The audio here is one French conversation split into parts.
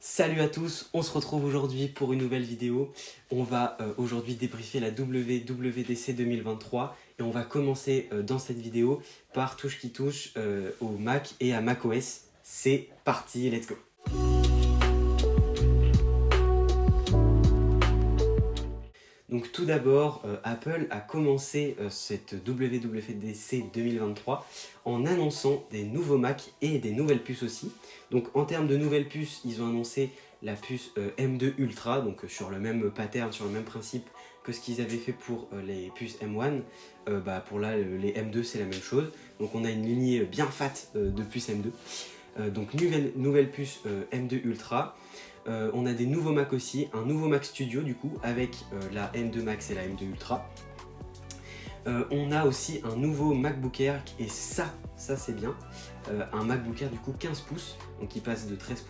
Salut à tous, on se retrouve aujourd'hui pour une nouvelle vidéo. On va aujourd'hui débriefer la WWDC 2023 et on va commencer dans cette vidéo par tout ce qui touche au Mac et à macOS. C'est parti, let's go! Donc tout d'abord, Apple a commencé cette WWDC 2023 en annonçant des nouveaux Mac et des nouvelles puces aussi. Donc en termes de nouvelles puces, ils ont annoncé la puce M2 Ultra, donc sur le même pattern, sur le même principe que ce qu'ils avaient fait pour les puces M1. Pour là, les M2 c'est la même chose. Donc on a une lignée bien fat de puces M2. Donc nouvelle puce M2 Ultra. On a des nouveaux Mac aussi, un nouveau Mac Studio du coup avec la M2 Max et la M2 Ultra. On a aussi un nouveau MacBook Air et ça c'est bien, un MacBook Air du coup 15 pouces, donc qui passe de 13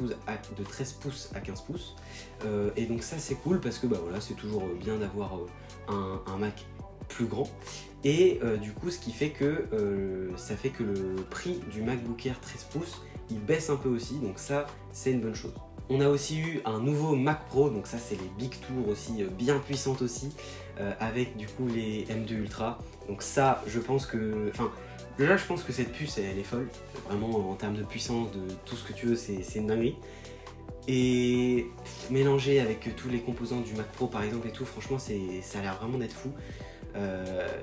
pouces à 15 pouces. Et donc ça c'est cool parce que voilà, c'est toujours bien d'avoir un Mac plus grand. Et du coup ce qui fait que ça fait que le prix du MacBook Air 13 pouces il baisse un peu aussi, donc ça c'est une bonne chose. On a aussi eu un nouveau Mac Pro, donc ça c'est les Big Tours aussi, bien puissantes aussi, avec du coup les M2 Ultra. Donc ça je pense que, déjà je pense que cette puce elle est folle, vraiment en termes de puissance, de tout ce que tu veux, c'est une dinguerie. Et mélangé avec tous les composants du Mac Pro par exemple et tout, franchement ça a l'air vraiment d'être fou.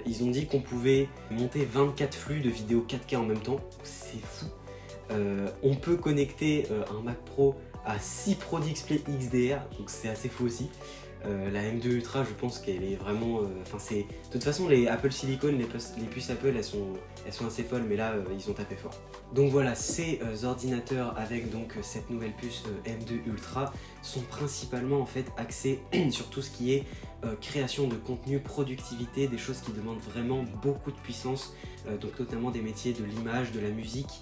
Ils ont dit qu'on pouvait monter 24 flux de vidéo 4K en même temps, c'est fou. On peut connecter un Mac Pro à 6 Pro Display XDR, donc c'est assez fou aussi. La M2 Ultra, je pense qu'elle est vraiment... de toute façon, les Apple Silicon, les puces Apple, elles sont assez folles, mais là, ils ont tapé fort. Donc voilà, ces ordinateurs avec donc cette nouvelle puce M2 Ultra sont principalement en fait axés sur tout ce qui est création de contenu, productivité, des choses qui demandent vraiment beaucoup de puissance, donc notamment des métiers de l'image, de la musique.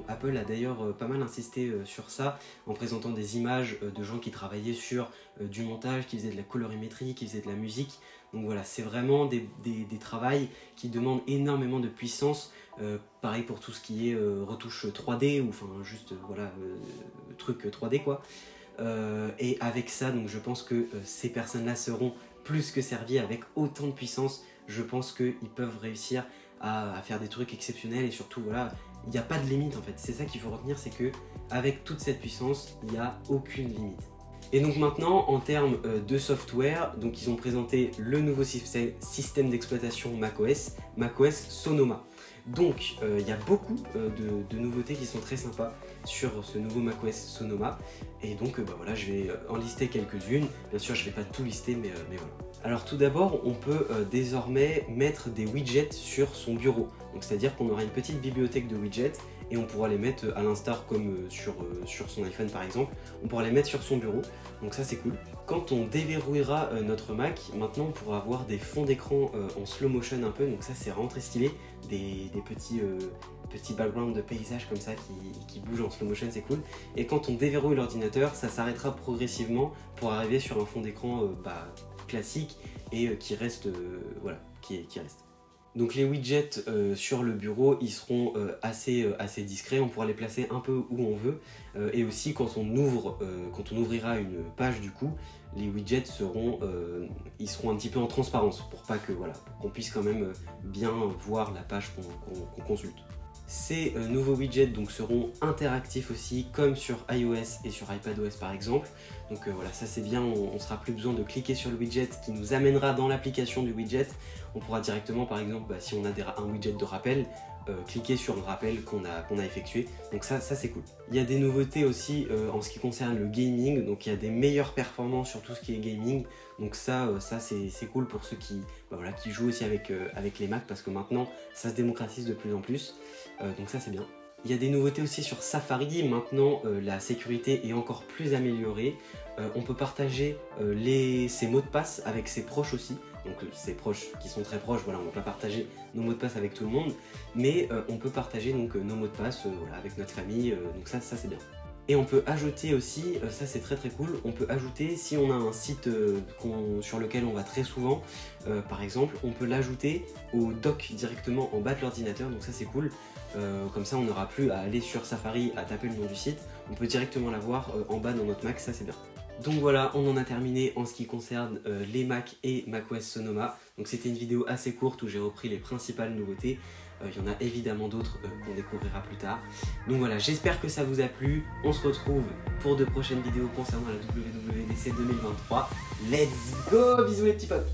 Apple a d'ailleurs pas mal insisté sur ça en présentant des images de gens qui travaillaient sur du montage, qui faisaient de la colorimétrie, qui faisaient de la musique. Donc voilà, c'est vraiment des travails qui demandent énormément de puissance. Pareil pour tout ce qui est retouche 3D ou truc 3D quoi. Et avec ça, donc je pense que ces personnes-là seront plus que servies avec autant de puissance. Je pense qu'ils peuvent réussir à faire des trucs exceptionnels et surtout voilà, il n'y a pas de limite en fait. C'est ça qu'il faut retenir, c'est que avec toute cette puissance, il n'y a aucune limite. Et donc maintenant, en termes de software, donc ils ont présenté le nouveau système d'exploitation macOS, macOS Sonoma. Donc il y a beaucoup de nouveautés qui sont très sympas sur ce nouveau macOS Sonoma. Et donc voilà, je vais en lister quelques-unes. Bien sûr, je ne vais pas tout lister, mais voilà. Alors tout d'abord, on peut désormais mettre des widgets sur son bureau. Donc c'est-à-dire qu'on aura une petite bibliothèque de widgets et on pourra les mettre à l'instar comme sur son iPhone par exemple, on pourra les mettre sur son bureau, donc ça c'est cool. Quand on déverrouillera notre Mac, maintenant on pourra avoir des fonds d'écran en slow motion un peu, donc ça c'est vraiment très stylé, des petits backgrounds de paysages comme ça qui bougent en slow motion, c'est cool. Et quand on déverrouille l'ordinateur, ça s'arrêtera progressivement pour arriver sur un fond d'écran classique et qui reste, qui reste. Donc les widgets sur le bureau, ils seront assez discrets, on pourra les placer un peu où on veut. Et aussi quand on ouvrira une page du coup, les widgets seront un petit peu en transparence pour pas que voilà, pour qu'on puisse quand même bien voir la page qu'on consulte. Ces nouveaux widgets donc, seront interactifs aussi, comme sur iOS et sur iPadOS par exemple. Donc voilà, ça c'est bien, on ne sera plus besoin de cliquer sur le widget qui nous amènera dans l'application du widget. On pourra directement, par exemple, si on a un widget de rappel, cliquer sur un rappel qu'on a effectué. Donc ça c'est cool. Il y a des nouveautés aussi en ce qui concerne le gaming, donc il y a des meilleures performances sur tout ce qui est gaming. Donc ça c'est cool pour ceux qui jouent aussi avec les Mac, parce que maintenant ça se démocratise de plus en plus. Donc ça c'est bien. Il y a des nouveautés aussi sur Safari, maintenant la sécurité est encore plus améliorée. On peut partager ses mots de passe avec ses proches aussi. Donc ses proches qui sont très proches, voilà, on ne va pas partager nos mots de passe avec tout le monde, mais on peut partager donc nos mots de passe avec notre famille, donc ça c'est bien. Et on peut ajouter aussi, ça c'est très cool, on peut ajouter, si on a un site sur lequel on va très souvent, par exemple, on peut l'ajouter au dock directement en bas de l'ordinateur, donc ça c'est cool. Comme ça on n'aura plus à aller sur Safari à taper le nom du site, on peut directement l'avoir en bas dans notre Mac, ça c'est bien. Donc voilà, on en a terminé en ce qui concerne les Mac et macOS Sonoma. Donc c'était une vidéo assez courte où j'ai repris les principales nouveautés. Il y en a évidemment d'autres qu'on découvrira plus tard. Donc voilà, j'espère que ça vous a plu. On se retrouve pour de prochaines vidéos concernant la WWDC 2023. Let's go! Bisous les petits potes!